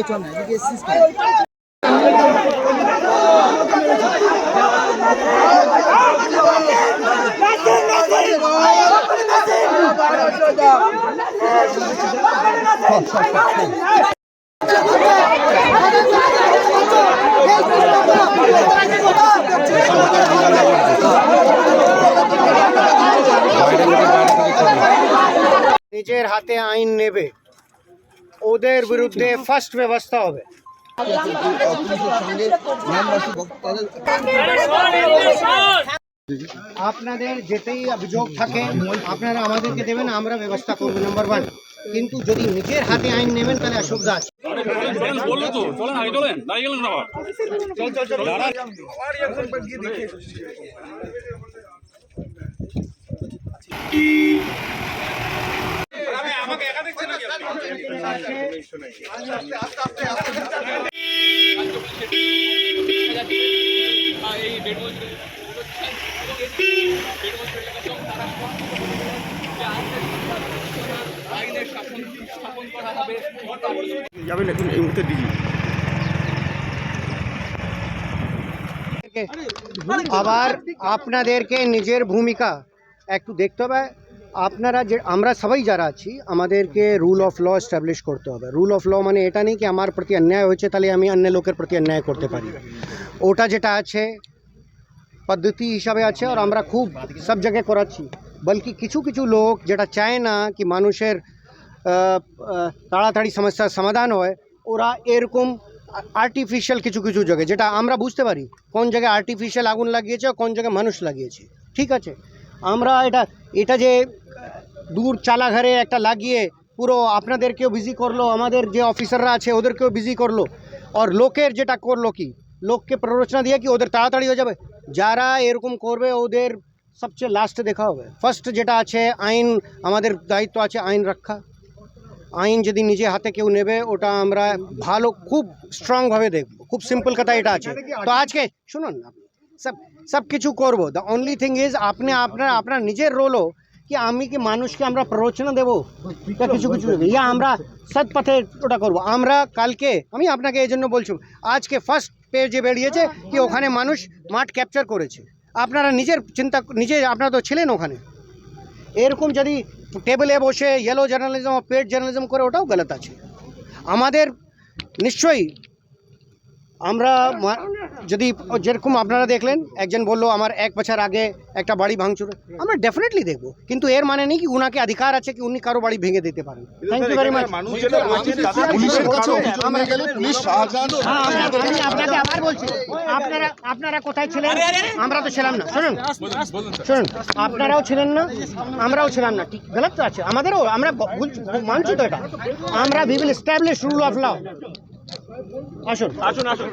চল না এদিকে এসছিস কেন? নিজের হাতে আইন নেবে, ওদের বিরুদ্ধে ফার্স্ট ব্যবস্থা হবে। আপনাদের যেতেই অভিযোগ থাকে আপনারা আমাদেরকে দেবেন, আমরা ব্যবস্থা করবো নাম্বার 1। কিন্তু যদি নিজের হাতে আইন নেবেন তাহলে অসুবিধা আছে। আবার আপনাদেরকে নিজের ভূমিকা একটু দেখতে হবে। আপনারা যে আমরা সবাই যারা আছি আমাদেরকে রুল অফ ল এস্টাবলিশ করতে হবে। রুল অফ ল মানে এটা নেই কি আমার প্রতি অন্যায় হয়েছে তাহলে আমি অন্য লোকের প্রতি অন্যায় করতে পারি। ওটা যেটা আছে পদ্ধতি হিসাবে আছে, আর আমরা খুব সব জায়গায় করাচ্ছি। বলকি কিছু কিছু লোক যেটা চায় না কি মানুষের তাড়াতাড়ি সমস্যার সমাধান হয়, ওরা এরকম আর্টিফিশিয়াল কিছু কিছু জায়গায় যেটা আমরা বুঝতে পারি কোন জায়গায় আর্টিফিশিয়াল আগুন লাগিয়েছে আর কোন জায়গায় মানুষ লাগিয়েছে। ঠিক আছে, আমরা এটা যে দূর চালাঘরে একটা লাগিয়ে পুরো আপনাদেরকেও বিজি করলো, আমাদের যে অফিসাররা আছে ওদেরকেও বিজি করলো, আর লোকের যেটা করলো কি লোককে প্ররোচনা দিয়ে কি ওদের তাড়াতাড়ি হয়ে যাবে। যারা এরকম করবে ওদের সবচেয়ে লাস্টে দেখা হবে। ফার্স্ট যেটা আছে আইন, আমাদের দায়িত্ব আছে আইন রক্ষা। আইন যদি নিজে হাতে কেউ নেবে ওটা আমরা ভালো খুব স্ট্রংভাবে দেখব। খুব সিম্পল কথা এটা আছে। তো আজকে শুনুন না, সব কিছু করবো। দ্য অনলি থিং ইজ আপনার নিজের রোলও কি আমি কি মানুষকে আমরা প্ররোচনা দেবো কিছু কিছু ইয়া আমরা সৎ পথে ওটা করবো। আমরা কালকে আমি আপনাকে এই জন্য বলছি, আজকে ফার্স্ট পেজে বেরিয়েছে কি ওখানে মানুষ মাঠ ক্যাপচার করেছে। আপনারা নিজের চিন্তা আপনারা তো ছিলেন ওখানে। এরকম যদি টেবিলে বসে ইয়েলো জার্নালিজম পেড জার্নালিজম করে ওটাও গলত আছে। আমাদের নিশ্চয়ই আমরা যদি যেরকম আপনারা দেখলেন একজন বললো আমার 1 বছর আগে একটা বাড়ি ভাঙচুর, আমরা ডেফিনেটলি দেখবো, কিন্তু এর মানে নেই কি উনাকে অধিকার আছে কি উনি কারো বাড়ি ভেঙে দিতে পারেন। Thank you very much. আপনাকে আবার বলছি, আপনারা কোথায় ছিলেন? আমরা তো ছিলাম না। শুনুন আপনারাও ছিলেন না, আমরাও ছিলাম না। ঠিক গলত তো আছে আমাদেরও, আমরা মানছি তো এটা। আমরা we will establish rule of law. আসুন আসুন আসুন।